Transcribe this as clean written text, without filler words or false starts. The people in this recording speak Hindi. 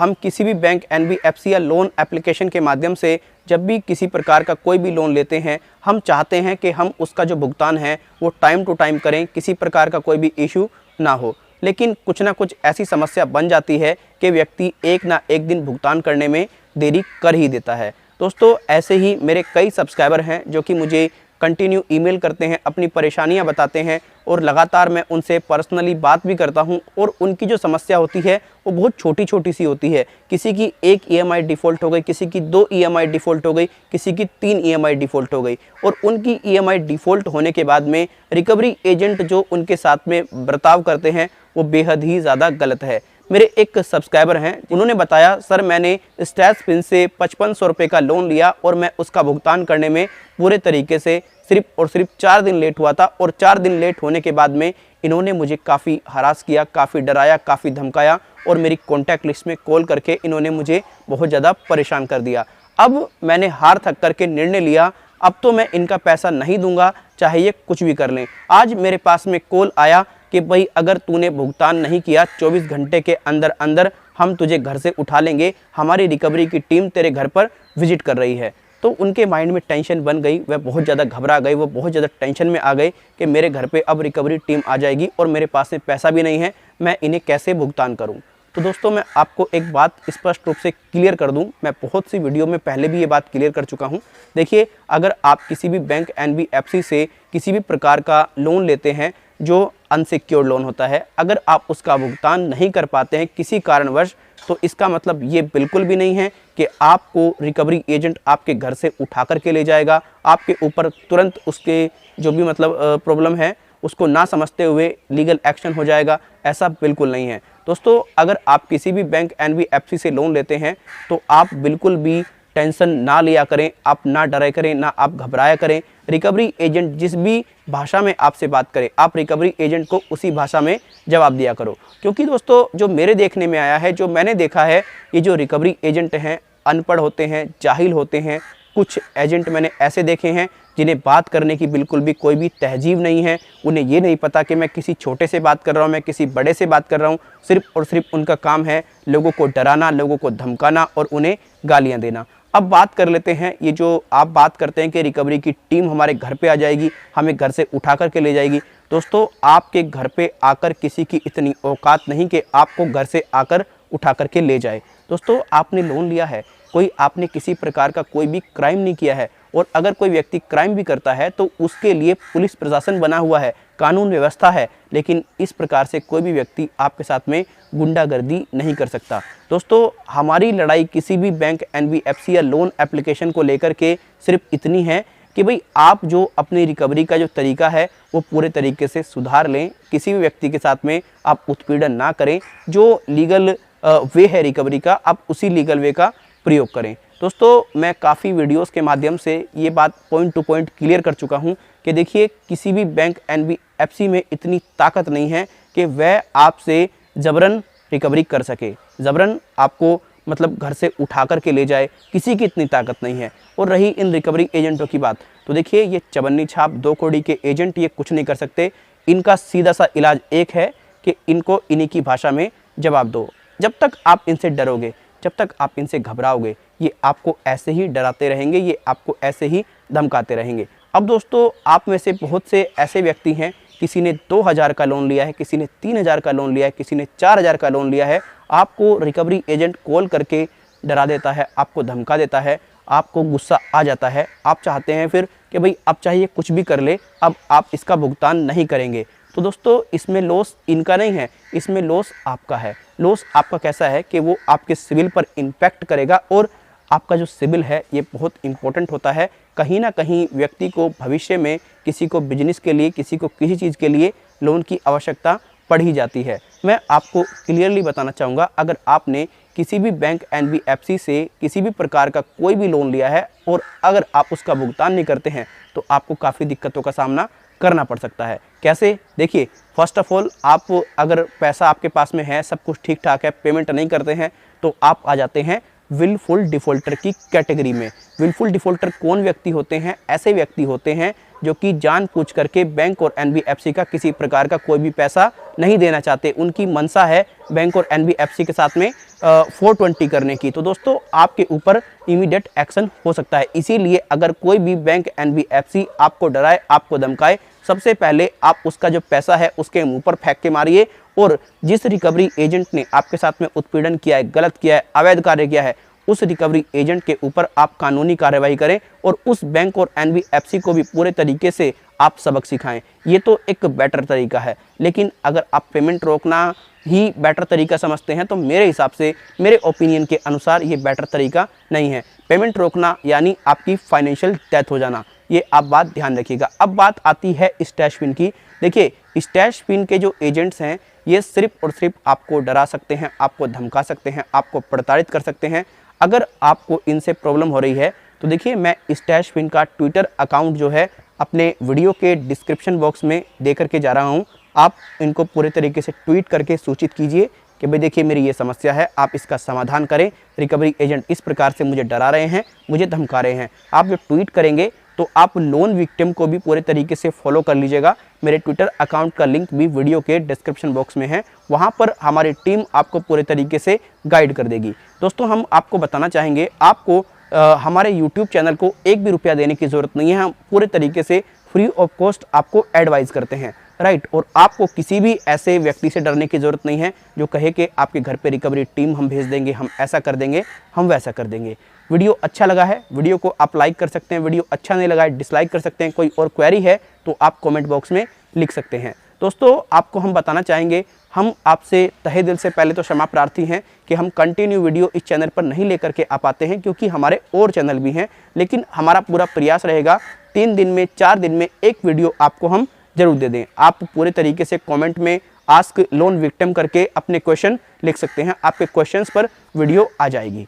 हम किसी भी बैंक, एनबीएफसी या लोन एप्लीकेशन के माध्यम से जब भी किसी प्रकार का कोई भी लोन लेते हैं, हम चाहते हैं कि हम उसका जो भुगतान है वो टाइम टू टाइम करें, किसी प्रकार का कोई भी इशू ना हो। लेकिन कुछ ना कुछ ऐसी समस्या बन जाती है कि व्यक्ति एक ना एक दिन भुगतान करने में देरी कर ही देता है। दोस्तों, ऐसे ही मेरे कई सब्सक्राइबर हैं जो कि मुझे कंटिन्यू ईमेल करते हैं, अपनी परेशानियां बताते हैं और लगातार मैं उनसे पर्सनली बात भी करता हूं। और उनकी जो समस्या होती है वो बहुत छोटी छोटी सी होती है। किसी की 1 ईएमआई डिफ़ॉल्ट हो गई, किसी की 2 ईएमआई डिफ़ॉल्ट हो गई, किसी की 3 ईएमआई डिफ़ॉल्ट हो गई। और उनकी ईएमआई डिफ़ॉल्ट होने के बाद में रिकवरी एजेंट जो उनके साथ में बर्ताव करते हैं वो बेहद ही ज़्यादा गलत है। मेरे एक सब्सक्राइबर हैं, उन्होंने बताया, सर मैंने स्टैट्स पिन से 5500 रुपये का लोन लिया और मैं उसका भुगतान करने में पूरे तरीके से सिर्फ और सिर्फ 4 दिन लेट हुआ था। और 4 दिन लेट होने के बाद में इन्होंने मुझे काफ़ी हरास किया, काफ़ी डराया, काफ़ी धमकाया और मेरी कॉन्टैक्ट लिस्ट में कॉल करके इन्होंने मुझे बहुत ज़्यादा परेशान कर दिया। अब मैंने हार थक करके निर्णय लिया, अब तो मैं इनका पैसा नहीं दूंगा, चाहे ये कुछ भी कर लें। आज मेरे पास में कॉल आया कि भाई अगर तूने भुगतान नहीं किया 24 घंटे के अंदर अंदर हम तुझे घर से उठा लेंगे, हमारी रिकवरी की टीम तेरे घर पर विजिट कर रही है। तो उनके माइंड में टेंशन बन गई, वह बहुत ज़्यादा घबरा गए, वो बहुत ज़्यादा टेंशन में आ गए कि मेरे घर पे अब रिकवरी टीम आ जाएगी और मेरे पास में पैसा भी नहीं है, मैं इन्हें कैसे भुगतान करूं। तो दोस्तों, मैं आपको एक बात स्पष्ट रूप से क्लियर कर दूं, मैं बहुत सी वीडियो में पहले भी ये बात क्लियर कर चुका हूं। देखिए, अगर आप किसी भी बैंक, एनबीएफसी से किसी भी प्रकार का लोन लेते हैं जो अनसिक्योर्ड लोन होता है, अगर आप उसका भुगतान नहीं कर पाते हैं किसी कारणवश, तो इसका मतलब ये बिल्कुल भी नहीं है कि आपको रिकवरी एजेंट आपके घर से उठा करके ले जाएगा, आपके ऊपर तुरंत उसके जो भी प्रॉब्लम है उसको ना समझते हुए लीगल एक्शन हो जाएगा, ऐसा बिल्कुल नहीं है। दोस्तों, अगर आप किसी भी बैंक, एनबीएफसी से लोन लेते हैं तो आप बिल्कुल भी टेंशन ना लिया करें, आप ना डरा करें, ना आप घबराया करें। रिकवरी एजेंट जिस भी भाषा में आपसे बात करे, आप रिकवरी एजेंट को उसी भाषा में जवाब दिया करो। क्योंकि दोस्तों, जो मेरे देखने में आया है, जो मैंने देखा है, ये जो रिकवरी एजेंट हैं अनपढ़ होते हैं, जाहिल होते हैं। कुछ एजेंट मैंने ऐसे देखे हैं जिन्हें बात करने की बिल्कुल भी कोई भी तहजीब नहीं है। उन्हें ये नहीं पता कि मैं किसी छोटे से बात कर रहा हूँ, मैं किसी बड़े से बात कर रहा हूँ। सिर्फ और सिर्फ उनका काम है लोगों को डराना, लोगों को धमकाना और उन्हें गालियाँ देना। अब बात कर लेते हैं, ये जो आप बात करते हैं कि रिकवरी की टीम हमारे घर पे आ जाएगी, हमें घर से उठा करके ले जाएगी। दोस्तों, आपके घर पे आकर किसी की इतनी औकात नहीं कि आपको घर से आकर उठा करके ले जाए। दोस्तों, आपने लोन लिया है, आपने किसी प्रकार का कोई भी क्राइम नहीं किया है। और अगर कोई व्यक्ति क्राइम भी करता है तो उसके लिए पुलिस प्रशासन बना हुआ है, कानून व्यवस्था है। लेकिन इस प्रकार से कोई भी व्यक्ति आपके साथ में गुंडागर्दी नहीं कर सकता। दोस्तों, हमारी लड़ाई किसी भी बैंक, एनबीएफसी या लोन एप्लीकेशन को लेकर के सिर्फ इतनी है कि भाई आप जो अपनी रिकवरी का जो तरीका है वो पूरे तरीके से सुधार लें। किसी भी व्यक्ति के साथ में आप उत्पीड़न ना करें। जो लीगल वे है रिकवरी का, आप उसी लीगल वे का प्रयोग करें। दोस्तों, मैं काफ़ी वीडियोस के माध्यम से ये बात पॉइंट टू पॉइंट क्लियर कर चुका हूँ कि देखिए, किसी भी बैंक, एनबीएफसी में इतनी ताकत नहीं है कि वह आपसे ज़बरन रिकवरी कर सके, ज़बरन आपको घर से उठा कर के ले जाए। किसी की इतनी ताकत नहीं है। और रही इन रिकवरी एजेंटों की बात, तो देखिए, ये चवन्नी छाप 2 कौड़ी के एजेंट ये कुछ नहीं कर सकते। इनका सीधा सा इलाज एक है कि इनको इन्हीं की भाषा में जवाब दो। जब तक आप इनसे डरोगे, जब तक आप इनसे घबराओगे, ये आपको ऐसे ही डराते रहेंगे, ये आपको ऐसे ही धमकाते रहेंगे। अब दोस्तों, आप में से बहुत से ऐसे व्यक्ति हैं, किसी ने 2000 का लोन लिया है, किसी ने 3000 का लोन लिया है, किसी ने 4000 का लोन लिया है। आपको रिकवरी एजेंट कॉल करके डरा देता है, आपको धमका देता है, आपको गुस्सा आ जाता है। आप चाहते हैं फिर कि भाई अब चाहिए कुछ भी कर ले, अब आप इसका भुगतान नहीं करेंगे। तो दोस्तों, इसमें लॉस इनका नहीं है, इसमें लॉस आपका है। लॉस आपका कैसा है कि वो आपके सिविल पर इम्पैक्ट करेगा। और आपका जो सिविल है ये बहुत इंपॉर्टेंट होता है। कहीं ना कहीं व्यक्ति को भविष्य में किसी को बिजनेस के लिए, किसी को किसी चीज़ के लिए लोन की आवश्यकता पड़ ही जाती है। मैं आपको क्लियरली बताना चाहूँगा, अगर आपने किसी भी बैंक, एनबीएफसी से किसी भी प्रकार का कोई भी लोन लिया है और अगर आप उसका भुगतान नहीं करते हैं तो आपको काफ़ी दिक्कतों का सामना करना पड़ सकता है। कैसे? देखिए, फर्स्ट ऑफ ऑल, आप अगर पैसा आपके पास में है, सब कुछ ठीक ठाक है, पेमेंट नहीं करते हैं, तो आप आ जाते हैं विलफुल डिफ़ॉल्टर की कैटेगरी में। विलफुल डिफ़ॉल्टर कौन व्यक्ति होते हैं? ऐसे व्यक्ति होते हैं जो कि जानबूझ करके बैंक और एनबीएफसी का किसी प्रकार का कोई भी पैसा नहीं देना चाहते। उनकी मंशा है बैंक और एनबीएफसी के साथ में 420 करने की। तो दोस्तों आपके ऊपर इमीडिएट एक्शन हो सकता है। इसीलिए अगर कोई भी बैंक एनबीएफसी आपको डराए, आपको धमकाए, सबसे पहले आप उसका जो पैसा है उसके मुंह पर फेंक के मारिए और जिस रिकवरी एजेंट ने आपके साथ में उत्पीड़न किया है, गलत किया है, अवैध कार्य किया है, उस रिकवरी एजेंट के ऊपर आप कानूनी कार्रवाई करें और उस बैंक और एनबीएफसी को भी पूरे तरीके से आप सबक सिखाएं। ये तो एक बेटर तरीका है। लेकिन अगर आप पेमेंट रोकना ही बेटर तरीका समझते हैं तो मेरे हिसाब से, मेरे ओपिनियन के अनुसार ये बेटर तरीका नहीं है। पेमेंट रोकना यानी आपकी फाइनेंशियल डेथ हो जाना, ये आप बात ध्यान रखिएगा। अब बात आती है स्टैश पिन की। देखिए, स्टैश पिन के जो एजेंट्स हैं ये सिर्फ और सिर्फ आपको डरा सकते हैं, आपको धमका सकते हैं, आपको प्रताड़ित कर सकते हैं। अगर आपको इनसे प्रॉब्लम हो रही है तो देखिए, मैं स्टैश पिन का ट्विटर अकाउंट जो है अपने वीडियो के डिस्क्रिप्शन बॉक्स में दे करके जा रहा हूँ। आप इनको पूरे तरीके से ट्वीट करके सूचित कीजिए कि भाई देखिए मेरी ये समस्या है, आप इसका समाधान करें। रिकवरी एजेंट इस प्रकार से मुझे डरा रहे हैं, मुझे धमका रहे हैं। आप जब ट्वीट करेंगे तो आप लोन विक्टिम को भी पूरे तरीके से फॉलो कर लीजिएगा। मेरे ट्विटर अकाउंट का लिंक भी वीडियो के डिस्क्रिप्शन बॉक्स में है, वहाँ पर हमारी टीम आपको पूरे तरीके से गाइड कर देगी। दोस्तों, हम आपको बताना चाहेंगे, आपको हमारे यूट्यूब चैनल को एक भी रुपया देने की ज़रूरत नहीं है। हम पूरे तरीके से फ्री ऑफ कॉस्ट आपको एडवाइस करते हैं, राइट। और आपको किसी भी ऐसे व्यक्ति से डरने की ज़रूरत नहीं है जो कहे कि आपके घर पे रिकवरी टीम हम भेज देंगे, हम ऐसा कर देंगे, हम वैसा कर देंगे। वीडियो अच्छा लगा है, वीडियो को आप लाइक कर सकते हैं। वीडियो अच्छा नहीं लगा है, डिसलाइक कर सकते हैं। कोई और क्वेरी है तो आप कमेंट बॉक्स में लिख सकते हैं। दोस्तों, आपको हम बताना चाहेंगे, हम आपसे तहे दिल से पहले तो क्षमा प्रार्थी हैं कि हम कंटिन्यू वीडियो इस चैनल पर नहीं लेकर के आ पाते हैं, क्योंकि हमारे और चैनल भी हैं। लेकिन हमारा पूरा प्रयास रहेगा 3 दिन में, 4 दिन में एक वीडियो आपको हम जरूर दे दें। आप पूरे तरीके से कमेंट में आस्क लोन विक्टिम करके अपने क्वेश्चन लिख सकते हैं, आपके क्वेश्चंस पर वीडियो आ जाएगी।